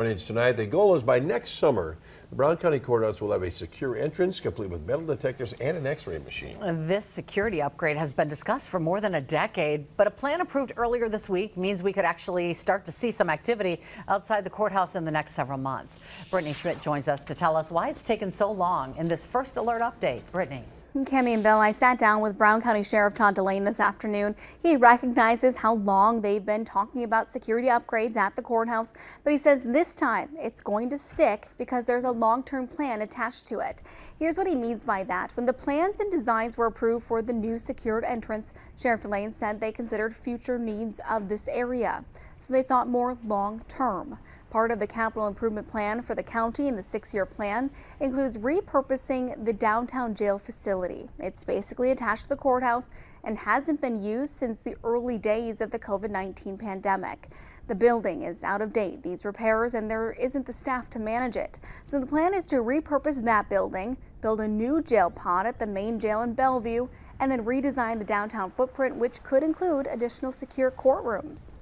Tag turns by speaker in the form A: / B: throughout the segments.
A: It's tonight. The goal is by next summer, the Brown County Courthouse will have a secure entrance complete with metal detectors and an x-ray machine.
B: This security upgrade has been discussed for more than a decade, but a plan approved earlier this week means we could actually start to see some activity outside the courthouse in the next several months. Brittany Schmidt joins us to tell us why it's taken so long in this first alert update. Brittany.
C: Cami and Bill, I sat down with Brown County Sheriff Todd Delane this afternoon. He recognizes how long they've been talking about security upgrades at the courthouse, but he says this time it's going to stick because there's a long-term plan attached to it. Here's what he means by that. When the plans and designs were approved for the new secured entrance, Sheriff Delane said they considered future needs of this area, so they thought more long-term. Part of the capital improvement plan for the county in the 6-year plan includes repurposing the downtown jail facility. It's basically attached to the courthouse and hasn't been used since the early days of the COVID-19 pandemic. The building is out of date, needs repairs, and there isn't the staff to manage it. So the plan is to repurpose that building, build a new jail pod at the main jail in Bellevue, and then redesign the downtown footprint, which could include additional secure courtrooms.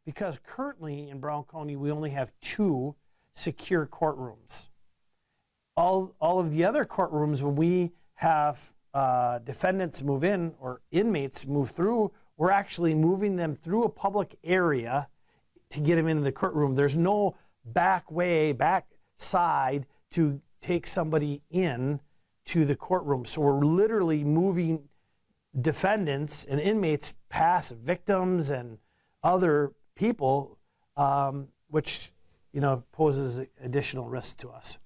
D: Because currently in Brown County, we only have 2 secure courtrooms. All of the other courtrooms, when we have defendants move in or inmates move through, we're actually moving them through a public area to get them into the courtroom. There's no back way, back side to take somebody in to the courtroom. So we're literally moving defendants and inmates past victims and other people, which poses additional risk to us.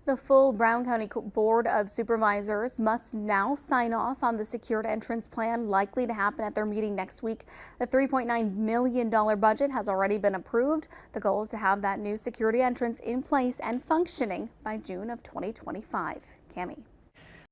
C: The full Brown County Board of Supervisors must now sign off on the secured entrance plan, likely to happen at their meeting next week. The $3.9 million budget has already been approved. The goal is to have that new security entrance in place and functioning by June of 2025. Cami.